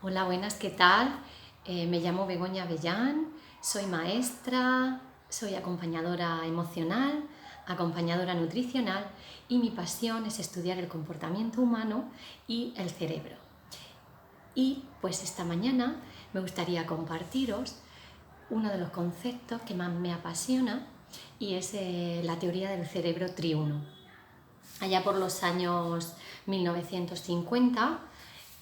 Hola, buenas, ¿qué tal? Me llamo Begoña Avellán, soy maestra, soy acompañadora emocional, acompañadora nutricional y mi pasión es estudiar el comportamiento humano y el cerebro. Y pues esta mañana me gustaría compartiros uno de los conceptos que más me apasiona y es la teoría del cerebro triuno. Allá por los años 1950,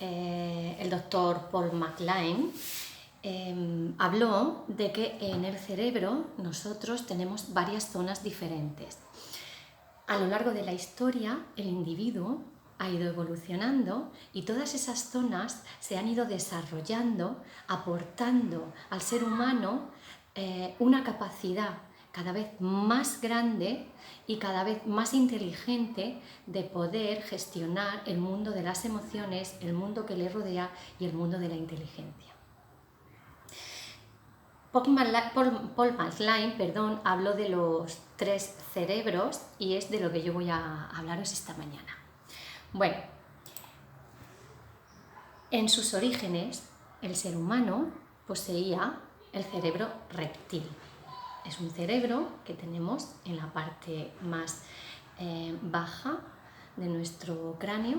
el doctor Paul MacLean habló de que en el cerebro nosotros tenemos varias zonas diferentes. A lo largo de la historia, el individuo ha ido evolucionando y todas esas zonas se han ido desarrollando, aportando al ser humano una capacidad cada vez más grande y cada vez más inteligente de poder gestionar el mundo de las emociones, el mundo que le rodea y el mundo de la inteligencia. Paul MacLean, habló de los 3 cerebros y es de lo que yo voy a hablaros esta mañana. Bueno, en sus orígenes, el ser humano poseía el cerebro reptil. Es un cerebro que tenemos en la parte más baja de nuestro cráneo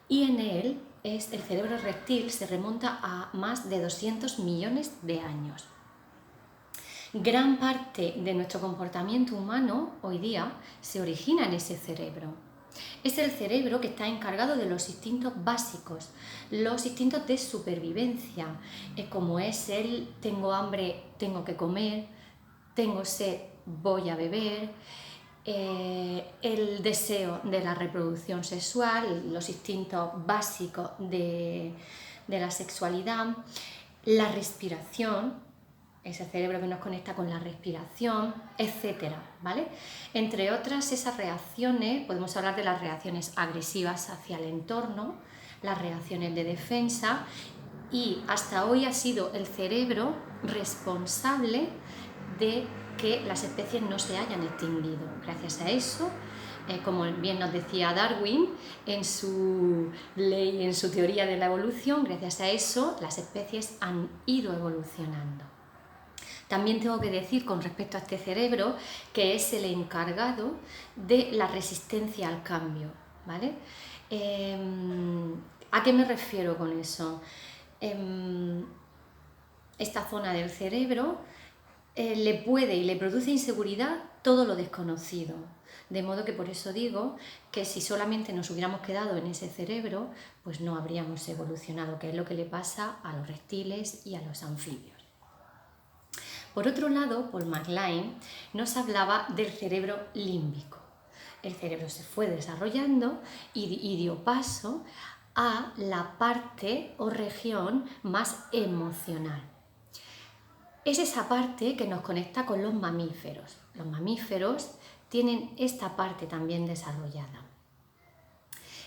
y en él el cerebro reptil se remonta a más de 200 millones de años. Gran parte de nuestro comportamiento humano hoy día se origina en ese cerebro. Es el cerebro que está encargado de los instintos básicos, los instintos de supervivencia, como es el tengo hambre, tengo que comer, tengo sed, voy a beber, el deseo de la reproducción sexual, los instintos básicos de la sexualidad, la respiración, ese cerebro que nos conecta con la respiración, etcétera, ¿vale? Entre otras esas reacciones, podemos hablar de las reacciones agresivas hacia el entorno, las reacciones de defensa y hasta hoy ha sido el cerebro responsable de que las especies no se hayan extinguido. Gracias a eso, como bien nos decía Darwin en su ley, en su teoría de la evolución, gracias a eso las especies han ido evolucionando. También tengo que decir con respecto a este cerebro que es el encargado de la resistencia al cambio, ¿vale? ¿A qué me refiero con eso? Esta zona del cerebro le puede y le produce inseguridad todo lo desconocido. De modo que por eso digo que si solamente nos hubiéramos quedado en ese cerebro, pues no habríamos evolucionado, que es lo que le pasa a los reptiles y a los anfibios. Por otro lado, Paul MacLean nos hablaba del cerebro límbico. El cerebro se fue desarrollando y dio paso a la parte o región más emocional. Es esa parte que nos conecta con los mamíferos. Los mamíferos tienen esta parte también desarrollada.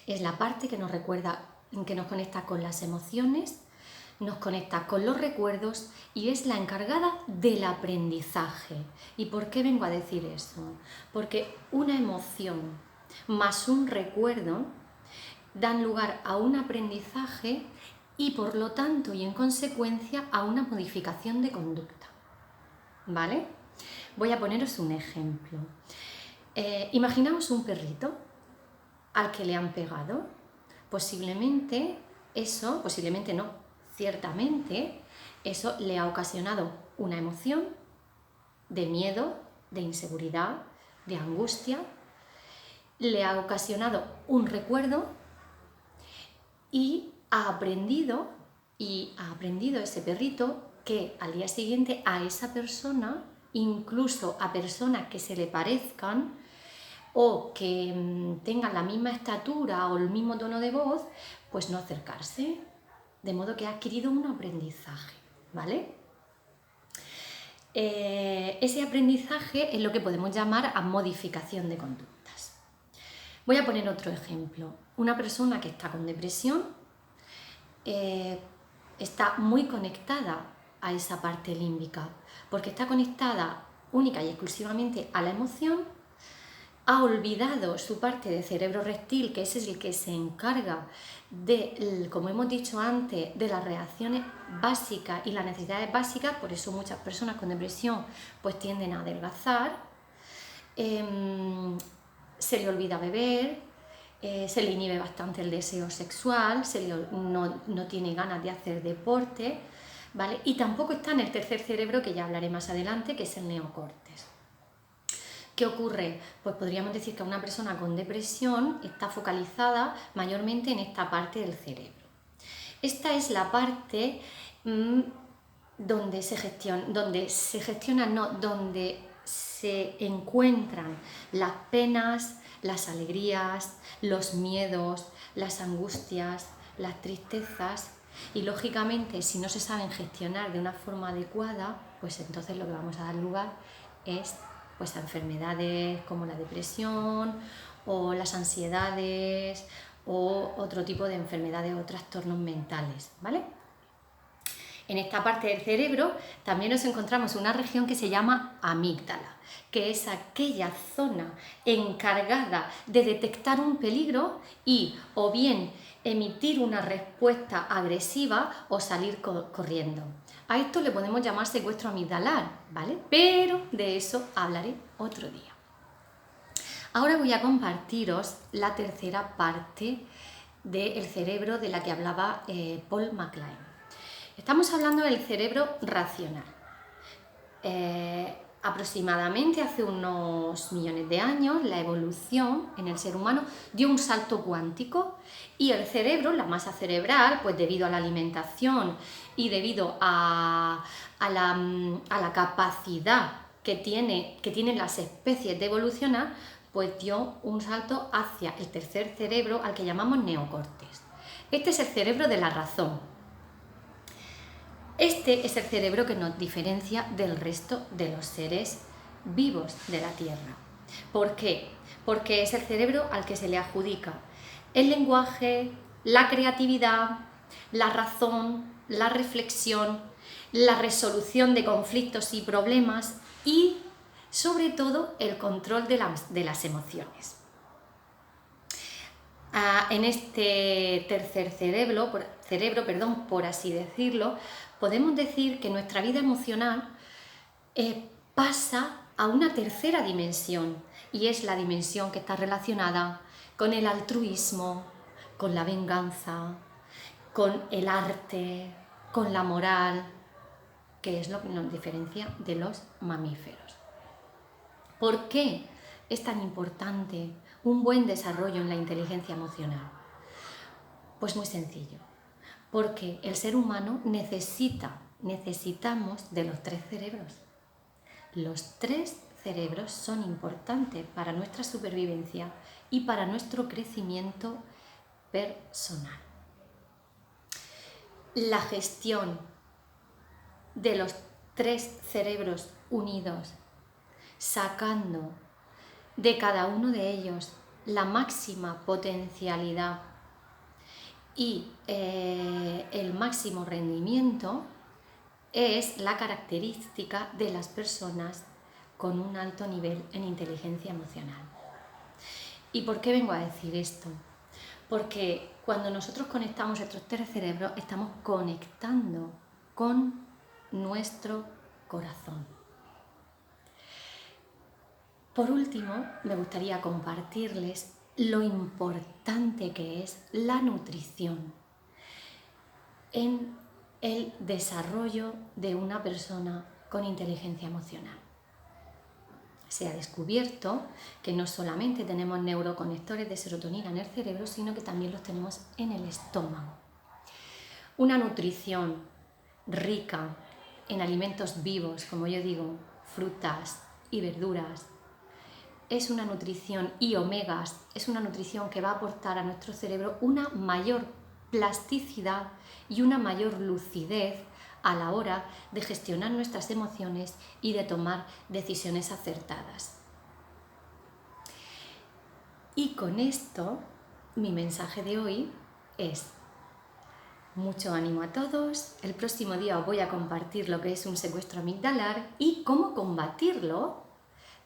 Es la parte que nos conecta con las emociones, nos conecta con los recuerdos y es la encargada del aprendizaje. ¿Y por qué vengo a decir eso? Porque una emoción más un recuerdo dan lugar a un aprendizaje y por lo tanto y en consecuencia a una modificación de conducta. ¿Vale? Voy a poneros un ejemplo. Imaginaos un perrito al que le han pegado. Ciertamente eso le ha ocasionado una emoción de miedo, de inseguridad, de angustia, le ha ocasionado un recuerdo y ha aprendido ese perrito que al día siguiente a esa persona, incluso a personas que se le parezcan o que tengan la misma estatura o el mismo tono de voz, pues no acercarse. De modo que ha adquirido un aprendizaje, ¿vale? Ese aprendizaje es lo que podemos llamar a modificación de conductas. Voy a poner otro ejemplo. Una persona que está con depresión está muy conectada a esa parte límbica, porque está conectada única y exclusivamente a la emoción ha olvidado su parte de cerebro reptil, que ese es el que se encarga de, como hemos dicho antes, de las reacciones básicas y las necesidades básicas. Por eso muchas personas con depresión pues tienden a adelgazar, se le olvida beber, se le inhibe bastante el deseo sexual, no tiene ganas de hacer deporte, ¿vale? Y tampoco está en el tercer cerebro, que ya hablaré más adelante, que es el neocortes. ¿Qué ocurre? Pues podríamos decir que una persona con depresión está focalizada mayormente en esta parte del cerebro. Esta es la parte donde se encuentran las penas, las alegrías, los miedos, las angustias, las tristezas, y lógicamente si no se saben gestionar de una forma adecuada, pues entonces lo que vamos a dar lugar es pues a enfermedades como la depresión o las ansiedades o otro tipo de enfermedades o trastornos mentales, ¿vale? En esta parte del cerebro también nos encontramos una región que se llama amígdala, que es aquella zona encargada de detectar un peligro y o bien emitir una respuesta agresiva o salir corriendo. A esto le podemos llamar secuestro amigdalar, ¿vale? Pero de eso hablaré otro día. Ahora voy a compartiros la tercera parte del cerebro de la que hablaba Paul MacLean. Estamos hablando del cerebro racional. Aproximadamente hace unos millones de años, la evolución en el ser humano dio un salto cuántico y el cerebro, la masa cerebral, pues debido a la alimentación y debido a la capacidad que tienen las especies de evolucionar, pues dio un salto hacia el tercer cerebro, al que llamamos neocortes. Este es el cerebro de la razón. Este es el cerebro que nos diferencia del resto de los seres vivos de la Tierra. ¿Por qué? Porque es el cerebro al que se le adjudica el lenguaje, la creatividad, la razón, la reflexión, la resolución de conflictos y problemas y, sobre todo, el control de las emociones. En este tercer cerebro, por así decirlo, podemos decir que nuestra vida emocional pasa a una tercera dimensión, y es la dimensión que está relacionada con el altruismo, con la venganza, con el arte, con la moral, que es lo que nos diferencia de los mamíferos. ¿Por qué es tan importante un buen desarrollo en la inteligencia emocional? Pues muy sencillo, porque el ser humano necesitamos de los tres cerebros. Los tres cerebros son importantes para nuestra supervivencia y para nuestro crecimiento personal. La gestión de los tres cerebros unidos, sacando de cada uno de ellos la máxima potencialidad y el máximo rendimiento, es la característica de las personas con un alto nivel en inteligencia emocional. ¿Y por qué vengo a decir esto? Porque cuando nosotros conectamos estos tres cerebros, estamos conectando con nuestro corazón. Por último, me gustaría compartirles lo importante que es la nutrición en el desarrollo de una persona con inteligencia emocional. Se ha descubierto que no solamente tenemos neuroconectores de serotonina en el cerebro, sino que también los tenemos en el estómago. Una nutrición rica en alimentos vivos, como yo digo, frutas y verduras, es una nutrición, y omegas, es una nutrición que va a aportar a nuestro cerebro una mayor plasticidad y una mayor lucidez a la hora de gestionar nuestras emociones y de tomar decisiones acertadas. Y con esto, mi mensaje de hoy es: mucho ánimo a todos. El próximo día os voy a compartir lo que es un secuestro amigdalar y cómo combatirlo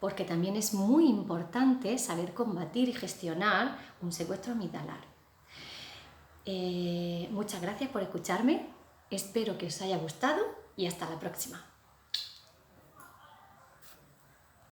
porque también es muy importante saber combatir y gestionar un secuestro amigdalar. Muchas gracias por escucharme, espero que os haya gustado y hasta la próxima.